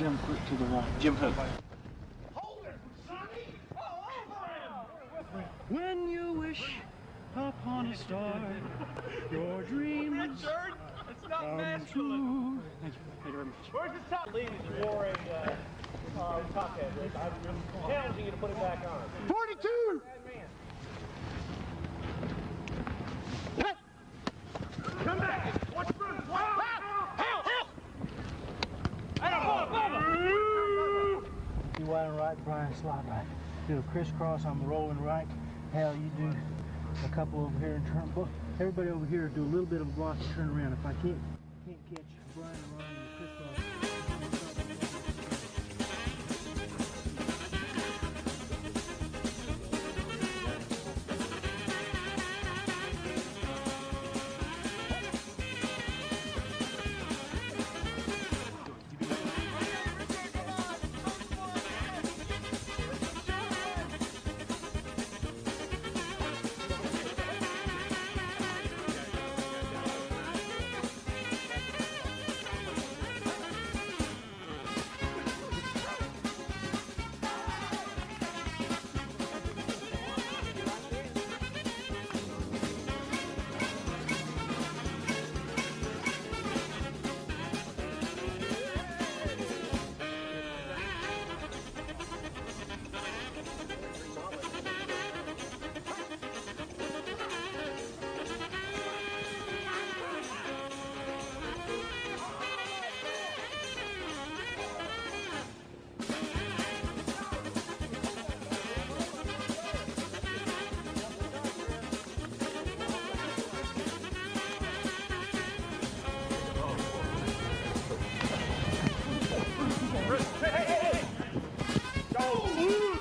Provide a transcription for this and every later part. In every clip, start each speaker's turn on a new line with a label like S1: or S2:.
S1: Jim Hook to the right. Jim Hook. When you wish upon a star, your dreams come true. Thank you very much.
S2: Where's the top? Lead wore a top hat. I'm challenging you to put it back on.
S1: 42!
S2: Come back! Watch the front! Help!
S1: You wide and right, Brian, slide right. Do a crisscross, I'm rolling right. Hal, you do a couple over here and turn. Everybody over here do a little bit of a block and turn around. If I can't catch Brian and Ronnie in the crisscross.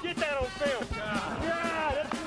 S2: Get that on film! Yeah, that's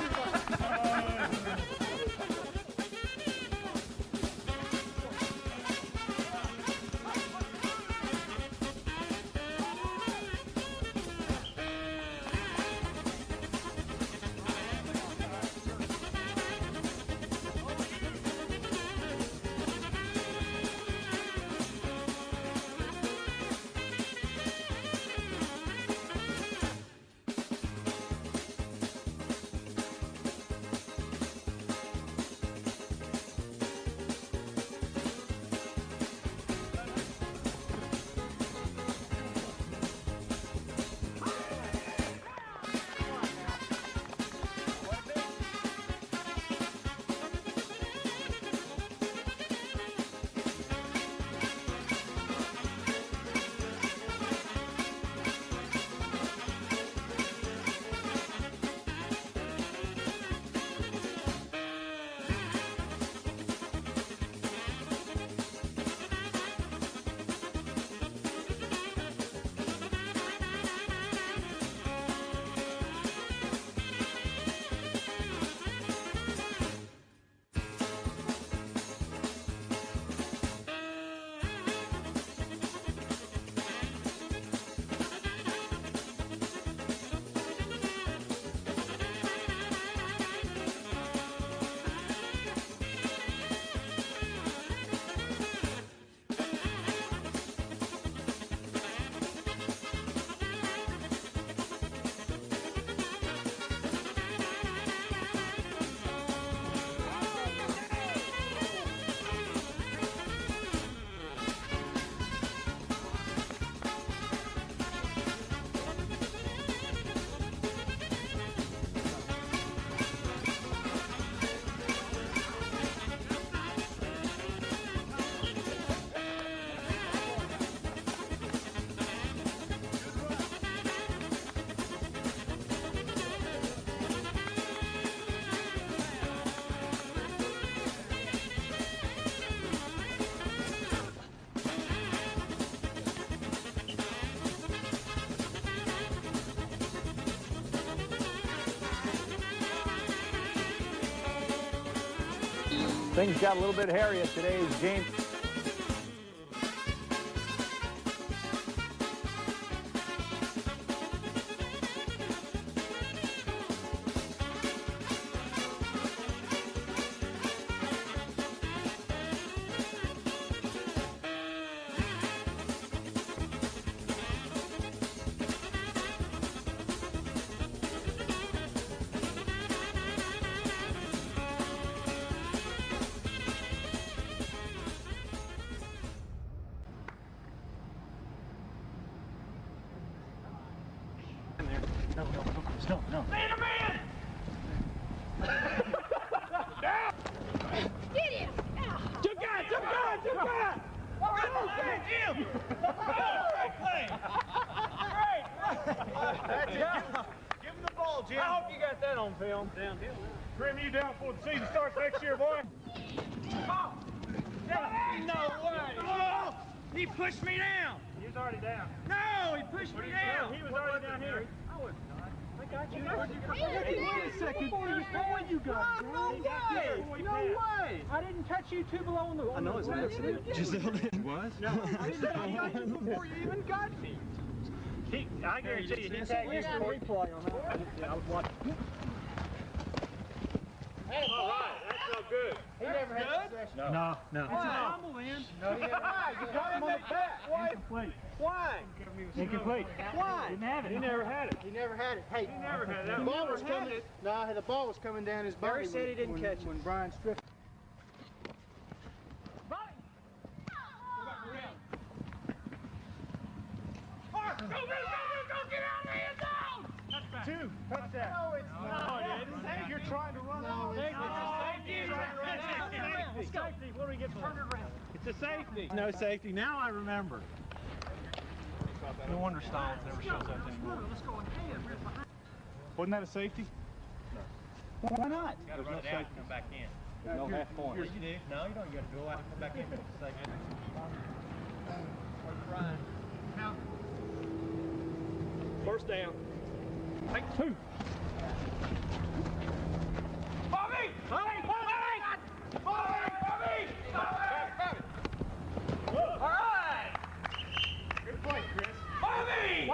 S3: Things got a little bit hairy at today's game.
S1: No.
S2: Man to man!
S4: Get him!
S2: Two guys! All right, Jim! Great play! That's it. Give him the ball, Jim. I hope you got that on film. Downhill.
S5: Trim you down before the season starts next year, boy.
S2: Oh! No way! Oh! He pushed me down!
S5: He was already down.
S2: No, he pushed me down!
S5: He was already down here.
S2: I was not. I got you.
S1: Wait a second. Before you got
S2: No way! No way!
S1: I didn't touch you two below on the. I know it's
S6: Giselle did. Was?
S2: No, I got you before you even got me.
S5: I guarantee you, he tagged you before.
S1: replay on that one.
S5: I was watching. All right, that's no good.
S1: He never had success.
S5: No.
S1: It's a fumble, man.
S2: No, he never had. You got him on the back. Why?
S5: Incomplete.
S2: Why?
S5: Incomplete.
S2: Why?
S5: Didn't have it. He never had it.
S1: He never had it. Hey,
S5: He never had it.
S1: the ball was coming. No, the ball was coming down his body.
S2: Barry said he didn't catch it.
S1: When Brian stripped.
S2: Go, get out of the end zone!
S5: Two. Touchdown.
S2: No, it's not.
S5: No, it isn't. You're trying to run.
S1: No, it's not.
S5: It's a safety. What do we get for it? It's a safety.
S3: No safety. Now I remember.
S5: No wonder Styles never shows up anymore. Wasn't that a safety?
S3: Why not?
S2: You gotta run it out and come back in.
S3: No half point.
S2: You do. No, you don't. You gotta go out and come back in for the second.
S5: First down.
S2: Take two. Bobby! All right!
S5: Good play, Chris.
S2: Bobby!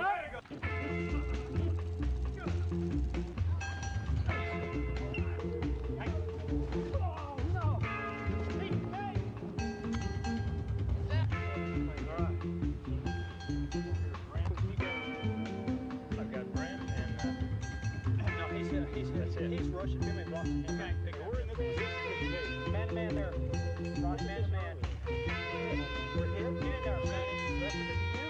S5: I've got Brent and
S2: He's rushing him and blocking him back.
S5: we're in the position.
S2: Man to man there. Ronnie, man to man. We're him. Get in there, Sonny. Rest of it to you.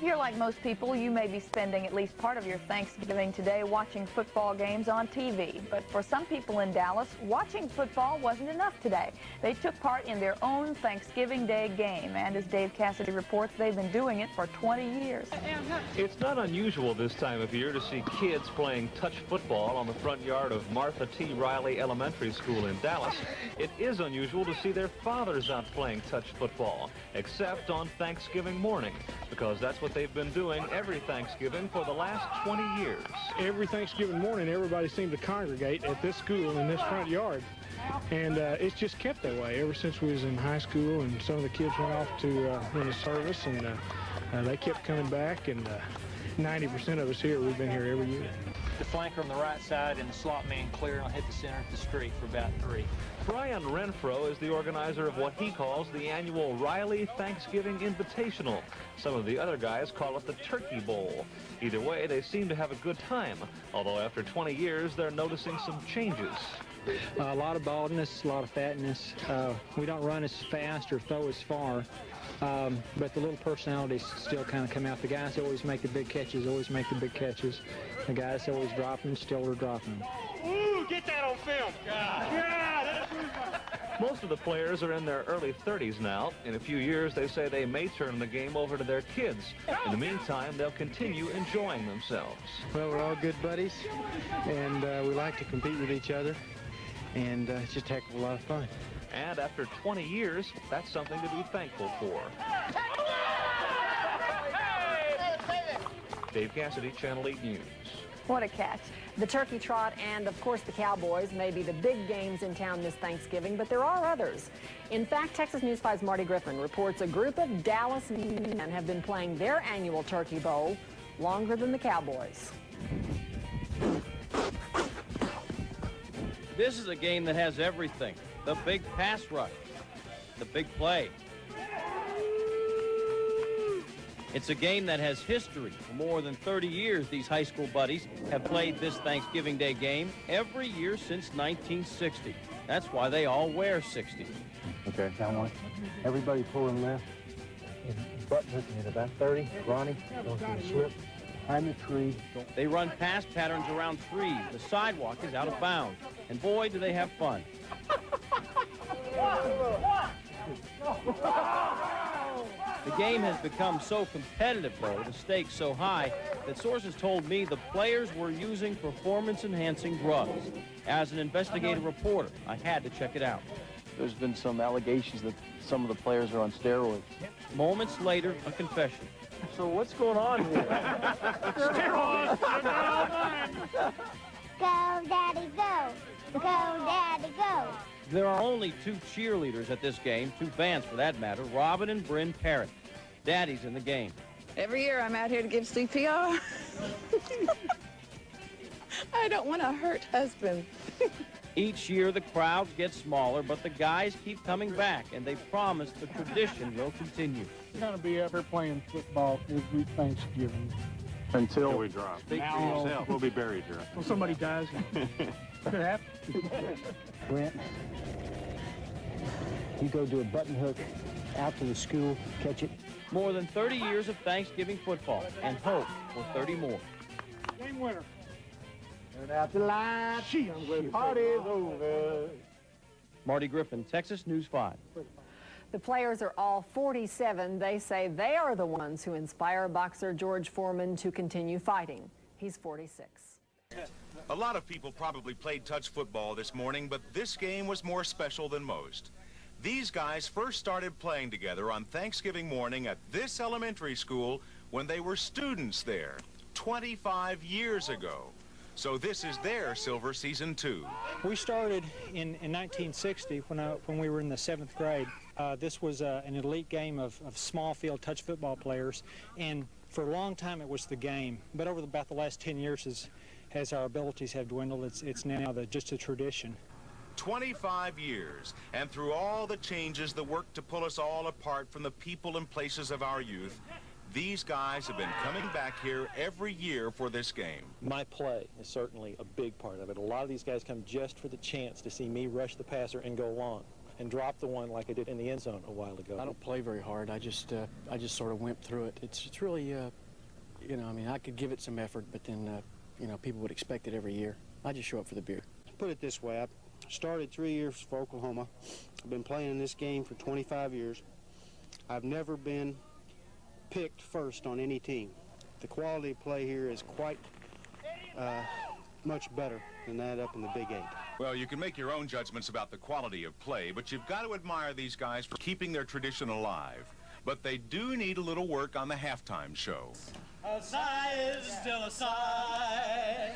S4: you're like most people, you may be spending at least part of your Thanksgiving today watching football games on TV. But for some people in Dallas, watching football wasn't enough today. They took part in their own Thanksgiving Day game, and as Dave Cassidy reports, they've been doing it for 20 years.
S3: It's not unusual this time of year to see kids playing touch football on the front yard of Martha T. Riley Elementary School in Dallas. It is unusual to see their fathers out playing touch football, except on Thanksgiving morning, because that's what they've been doing every Thanksgiving for the last 20 years.
S7: Every Thanksgiving morning, everybody seemed to congregate at this school in this front yard. And it's just kept that way ever since we was in high school, and some of the kids went off to the service, and they kept coming back, and 90% of us here, we've been here every year.
S2: The flanker on the right side and the slot man clear and I'll hit the center of the street for about 3.
S3: Brian Renfro is the organizer of what he calls the annual Riley Thanksgiving Invitational. Some of the other guys call it the Turkey Bowl. Either way, they seem to have a good time, although after 20 years, they're noticing some changes.
S8: A lot of baldness, a lot of fatness. We don't run as fast or throw as far, but the little personalities still kind of come out. The guys always make the big catches, The guys always drop them, still are dropping them.
S5: Ooh, get that on film. Yeah,
S3: Most of the players are in their early 30s now. In a few years, they say they may turn the game over to their kids. In the meantime, they'll continue enjoying themselves.
S9: Well, we're all good buddies, and we like to compete with each other, and it's just a heck of a lot of fun.
S3: And after 20 years, that's something to be thankful for. Dave Cassidy, Channel 8 News.
S10: What a catch. The Turkey Trot and, of course, the Cowboys may be the big games in town this Thanksgiving, but there are others. In fact, Texas News 5's Marty Griffin reports a group of Dallas men have been playing their annual Turkey Bowl longer than the Cowboys.
S11: This is a game that has everything. The big pass rush, the big play. It's a game that has history. For more than 30 years, these high school buddies have played this Thanksgiving Day game every year since 1960. That's why they all wear 60.
S9: Okay, down one. Everybody pulling left. And button hooking at about 30. Ronnie, don't get a slip. Behind the tree.
S11: They run pass patterns around trees. The sidewalk is out of bounds. And boy, do they have fun. The game has become so competitive, though, the stakes so high, that sources told me the players were using performance-enhancing drugs. As an investigative reporter, I had to check it out.
S12: There's been some allegations that some of the players are on steroids.
S11: Moments later, a confession.
S12: So what's going on here?
S5: Steroids, you're not mine.
S13: Go, Daddy, go. Go, Daddy, go.
S11: There are only 2 cheerleaders at this game, 2 fans for that matter, Robin and Bryn Parrott. Daddy's in the game.
S14: Every year I'm out here to give CPR. I don't want to hurt husband.
S11: Each year the crowds get smaller, but the guys keep coming back, and they promise the tradition will continue.
S7: We're going to be up here playing football every Thanksgiving.
S12: Until
S6: we drop.
S7: Speak for yourself.
S6: We'll be buried here.
S7: Well, somebody dies. Could happen.
S9: Brent, you go do a button hook out to the school, catch it.
S11: More than 30 years of Thanksgiving football, and hope for 30 more.
S7: Game winner.
S9: Turn out the lights. Party's over.
S11: Marty Griffin, Texas News 5.
S10: The players are all 47. They say they are the ones who inspire boxer George Foreman to continue fighting. He's 46.
S15: A lot of people probably played touch football this morning, but this game was more special than most. These guys first started playing together on Thanksgiving morning at this elementary school when they were students there 25 years ago. So this is their Silver Season 2.
S8: We started in 1960 when we were in the 7th grade. This was an elite game of small field touch football players, and for a long time it was the game. But over about the last 10 years, as our abilities have dwindled, it's now just a tradition.
S15: 25 years, and through all the changes that work to pull us all apart from the people and places of our youth, these guys have been coming back here every year for this game.
S16: My play is certainly a big part of it. A lot of these guys come just for the chance to see me rush the passer and go long. and drop the one like I did in the end zone a while ago.
S17: I don't play very hard. I just sort of wimp through it. It's really, you know, I mean, I could give it some effort, but then, you know, people would expect it every year. I just show up for the beer.
S18: Put it this way, I started 3 years for Oklahoma. I've been playing in this game for 25 years. I've never been picked first on any team. The quality of play here is quite much better than that up in the Big 8.
S15: Well, you can make your own judgments about the quality of play, but you've got to admire these guys for keeping their tradition alive. But they do need a little work on the halftime show.
S2: A sigh is still a sigh.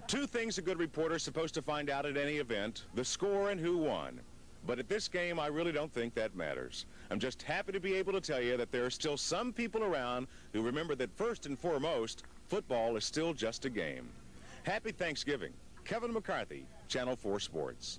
S15: Two things a good reporter's supposed to find out at any event: the score and who won. But at this game, I really don't think that matters. I'm just happy to be able to tell you that there are still some people around who remember that first and foremost, football is still just a game. Happy Thanksgiving. Kevin McCarthy, Channel 4 Sports.